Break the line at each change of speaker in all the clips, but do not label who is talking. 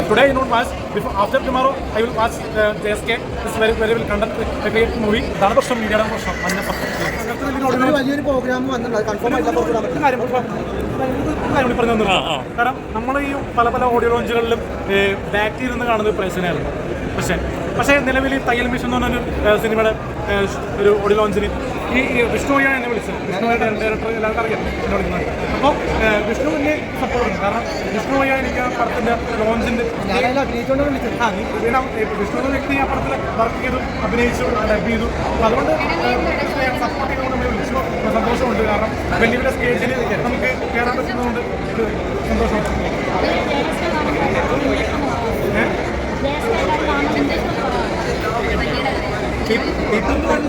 today I don't watch. Before, after tomorrow, I will watch JSK. This very well conduct a great movie. That's the media.
വലിയൊരു programme വന്നിട്ടുണ്ട് confirm
കാരണം നമ്മൾ ഈ പല audio ലോഞ്ചുകളിലും ബാക്കിൽ ഇരുന്ന് കാണുന്നത് പ്രേക്ഷകനായിരുന്നു. പക്ഷേ നിലവിൽ തയ്യൽ മിഷൻ എന്ന് പറഞ്ഞൊരു സിനിമയുടെ ഒരു ഓഡിയോ ലോഞ്ചിന് ഈ വിഷ്ണുയാണ് എന്നെ വിളിച്ചത്. വിഷ്ണുവായിട്ട് ഡയറക്ടർ എല്ലാവർക്കും അറിയാം എന്നെ വിളിക്കുന്നത്. അപ്പോൾ വിഷ്ണുവിൻ്റെ സപ്പോർട്ടുണ്ട്. കാരണം വിഷ്ണുവായി എനിക്ക് ആ പടത്തിൻ്റെ ലോഞ്ചിൻ്റെ വിഷ്ണു വ്യക്തി ആ പടത്തിൽ വർക്ക് ചെയ്തു, അഭിനയിച്ചു, ഡബ് ചെയ്തു. അതുകൊണ്ട് സപ്പോർട്ട് ചെയ്തുകൊണ്ട് നമ്മൾ വിളിച്ചു. സന്തോഷമുണ്ട്. കാരണം വലിയ വലിയ സ്റ്റേജിൽ നമുക്ക് കയറാൻ പറ്റുന്നതുകൊണ്ട് ഒരു സന്തോഷമുണ്ട്.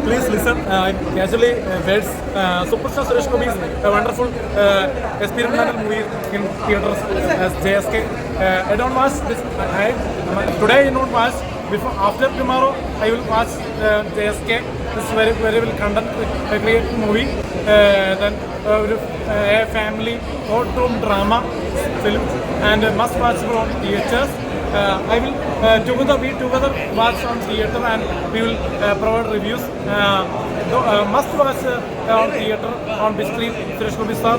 Please listen. Casually, words. Superstar Suresh Gopi is a wonderful experimental movie in theaters as JSK. I don't watch this. Today I don't watch. Before, after tomorrow, I will watch JSK. This is very well conduct a great movie. Then a family courtroom drama film and must watch on theaters. I will we together watch on theater and we will provide reviews. Must watch on theater on big screen. Suresh Gopi sir,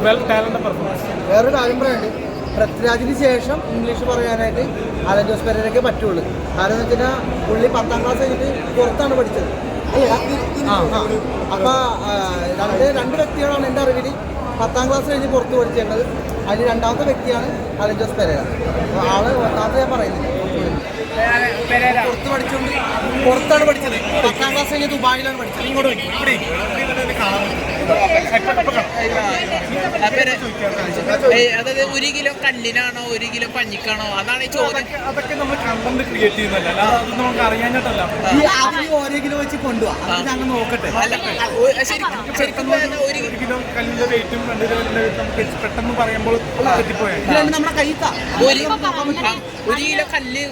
well talented performance.
വേറൊരു കാര്യം പറയാനുണ്ട്. പൃഥ്വിരാജിന് ശേഷം English പറയാനായിട്ട് Allen Jose പെരേരയ്ക്ക് പറ്റുള്ളൂ. കാരണം എന്ന് വെച്ചാൽ പുള്ളി 10ാം ക്ലാസ് കഴിഞ്ഞിട്ട് പുറത്താണ് പഠിച്ചത്. അപ്പോൾ രണ്ട് വ്യക്തികളാണ് എൻ്റെ അറിവിൽ 10ാം ക്ലാസ് കഴിഞ്ഞ് പുറത്ത് പഠിച്ചേണ്ടത്. അതിൽ രണ്ടാമത്തെ വ്യക്തിയാണ് അലൻ ജോസ് പെരേര. അപ്പോൾ ആള് ഒന്നാമത്തെ ഞാൻ പറയുന്നത് പുറത്താണ് പഠിച്ചത്. 10ാം ക്ലാസ് കഴിഞ്ഞ് ദുബായിലാണ് പഠിച്ചത്. ഇങ്ങോട്ട്
അതായത് 1 കിലോ കല്ലിനാണോ 1 കിലോ പഞ്ഞിക്കാണോ അതാണ് ഈ ചോദ്യം.
അതൊക്കെ നമ്മൾ കണ്ടന്റ് ക്രിയേറ്റ് ചെയ്യുന്നല്ല, അതൊന്നും നമുക്ക് അറിയാഞ്ഞിട്ടല്ല.
ഓരോ കിലോ വെച്ച് കൊണ്ടുപോകാം, ഞങ്ങൾ നോക്കട്ടെ.
ശരിക്കും
1 കിലോ കല്ലിന്റെ വെയിറ്റും 2 കിലോ വെയിറ്റും നമുക്ക് പെട്ടെന്ന് പറയുമ്പോൾ തെറ്റിപ്പോയാൽ
നമ്മുടെ കൈത്താ
1 കിലോ കല്ല്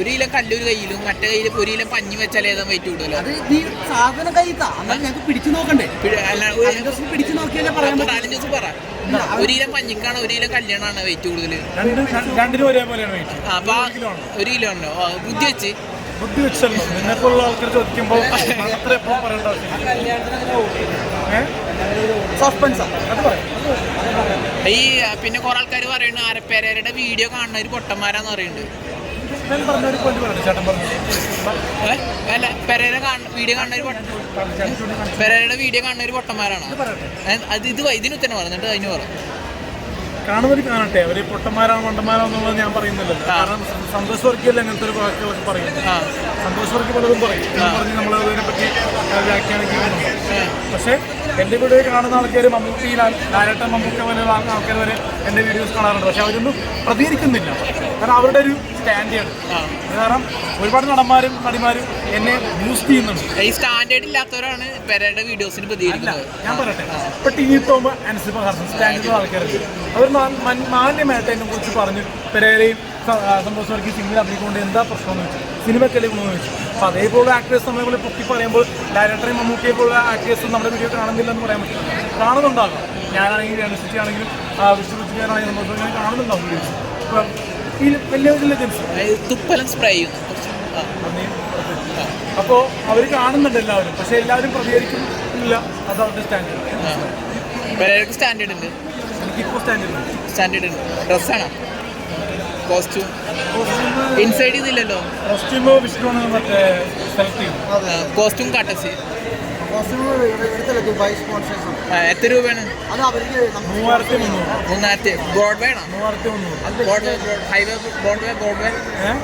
1 കിലോ കല്ല് ഒരു കയ്യിലും മറ്റേ കയ്യിൽ 1 കിലോ പഞ്ഞി വെച്ചാൽ ഏതാ വെയിറ്റ് കൂടുതലോ?
അത് സാധനം കൈത്താ, ഞങ്ങൾക്ക് പിടിച്ചു നോക്കണ്ടേ? പിടിച്ചു നോക്കിയാലേ പറയാൻ പറ്റും.
1 കിലോ പഞ്ഞിക്കാണോ 1 കിലോ കല്യാണാണ് വെയിറ്റ് കൂടുതൽ?
രണ്ടിനും ഒരേപോലെയാണ് വെയിറ്റ്.
അപ്പൊ 1 കിലോ ഉണ്ടോ? ബുദ്ധി
വെച്ചല്ലോ. നിന്നെപ്പോലുള്ള ആൾക്കാർ ചോദിക്കുമ്പോൾ അത്ര എപ്പോഴും പറയേണ്ട ആവശ്യമില്ല.
ഈ പിന്നെ കുറെ ആൾക്കാർ പറയുന്നു ആരപ്പേരയുടെ വീഡിയോ കാണുന്ന ഒരു പൊട്ടന്മാരാന്ന് പറയുന്നുണ്ട്. അല്ല, പെരേര വീഡിയോ കാണുന്ന പെരേരയുടെ വീഡിയോ കാണുന്ന ഒരു പൊട്ടന്മാരാണ്. അത് ഇതിന് ഉത്തരം പറഞ്ഞിട്ട് അതിന് പറ.
കാണുന്നവർ കാണട്ടെ, അവർ പൊട്ടന്മാരാണോ മണ്ടന്മാരാണോ എന്നുള്ളത് ഞാൻ പറയുന്നില്ലല്ലോ. കാരണം സന്തോഷ് വർക്കിയല്ല അങ്ങനത്തെ ഒരു വാക്കുകളൊക്കെ പറയുന്നത്. സന്തോഷ് വർക്കി പലതും പറയും പറഞ്ഞ് നമ്മൾ അതിനെപ്പറ്റി വ്യാഖ്യാനിക്കുന്നുണ്ട്. പക്ഷേ എൻ്റെ വീഡിയോ കാണുന്ന ആൾക്കാർ മമ്മൂട്ടി ലാലേട്ടൻ മമ്മൂക്ക പോലെയുള്ള ആൾക്കാർ വരെ എൻ്റെ വീഡിയോസ് കാണാറുണ്ട്. പക്ഷെ അവരൊന്നും പ്രതികരിക്കുന്നില്ല. കാരണം അവരുടെ ഒരു സ്റ്റാൻഡേർഡ്. കാരണം ഒരുപാട് നടന്മാരും നടിമാരും എന്നെ ബൂസ്റ്റ് ചെയ്യുന്നുണ്ട്.
ഈ സ്റ്റാൻഡേർഡ് ഇല്ലാത്തവരാണ് പെരയുടെ വീഡിയോസിന് പ്രതികരിക്കുന്നത്.
ഞാൻ പറയട്ടെ, ഇപ്പൊ ടി വി പോകുമ്പോൾ അനുസരിച്ച് സ്റ്റാൻഡേർഡ് ആൾക്കാരുണ്ട്. അവർ മാന്യമായിട്ട് എന്നെ കുറിച്ച് പറഞ്ഞ് പെരേരയും സന്തോഷ് വർക്കി സിനിമയിൽ അഭിനയിക്കൊണ്ട് എന്താ പ്രശ്നമെന്ന് വെച്ചു, സിനിമയ്ക്കല്ലേ ഗുണമെന്ന് വെച്ചു. അപ്പോൾ അതേപോലെ ആക്ടേഴ്സ് നമ്മളെ പൊക്കി പറയുമ്പോൾ ഡയറക്ടറെയും മമ്മൂട്ടിയെ പോലുള്ള ആക്ടേഴ്സ് നമ്മുടെ വീഡിയോ കാണുന്നില്ലെന്ന് പറയാൻ പറ്റും. കാണുന്നുണ്ടാകാം. ഞാനാണെങ്കിലും അനുസരിച്ച് ആണെങ്കിലും വിശ്വസിക്കാനാണെങ്കിലും സന്തോഷം കാണുന്നുണ്ടാവും വീഡിയോസ്. ഇപ്പം ഈ വലിയ വലിയ ജൻസ്
തുപ്പലം സ്പ്രേ ചെയ്യുന്നു.
അപ്പോൾ അവർ കാണുന്നുണ്ട് എല്ലാവരും, പക്ഷെ എല്ലാവരും പ്രതികരിക്കുന്നില്ല. അത് അവരുടെ സ്റ്റാൻഡേർഡ്.
സ്റ്റാൻഡേർഡ് ഉണ്ട്,
എനിക്കിപ്പോൾ
സ്റ്റാൻഡേർഡ് ഉണ്ട്. ഡ്രസ്സാണോ? കോസ്റ്റ്യൂം ഇൻസൈഡ് ഇതില്ലല്ലോ.
കോസ്റ്റ്യൂം വിഷ്ണുവാണ് മറ്റേ സെലക്ട് ചെയ്യും.
Costume courtesy
Dubai sponsors.
എത്ര രൂപയാണ്?
3300.
ബ്രോഡ്വേ ആണോ?
3300.
ഹൈവേ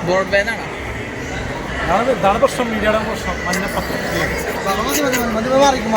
ബ്രോഡ്വേ എന്നാണോ?
ഇതാണ് പ്രശ്നം, മീഡിയയുടെ പ്രശ്നം. മഞ്ഞ പത്രം
മാറിക്കും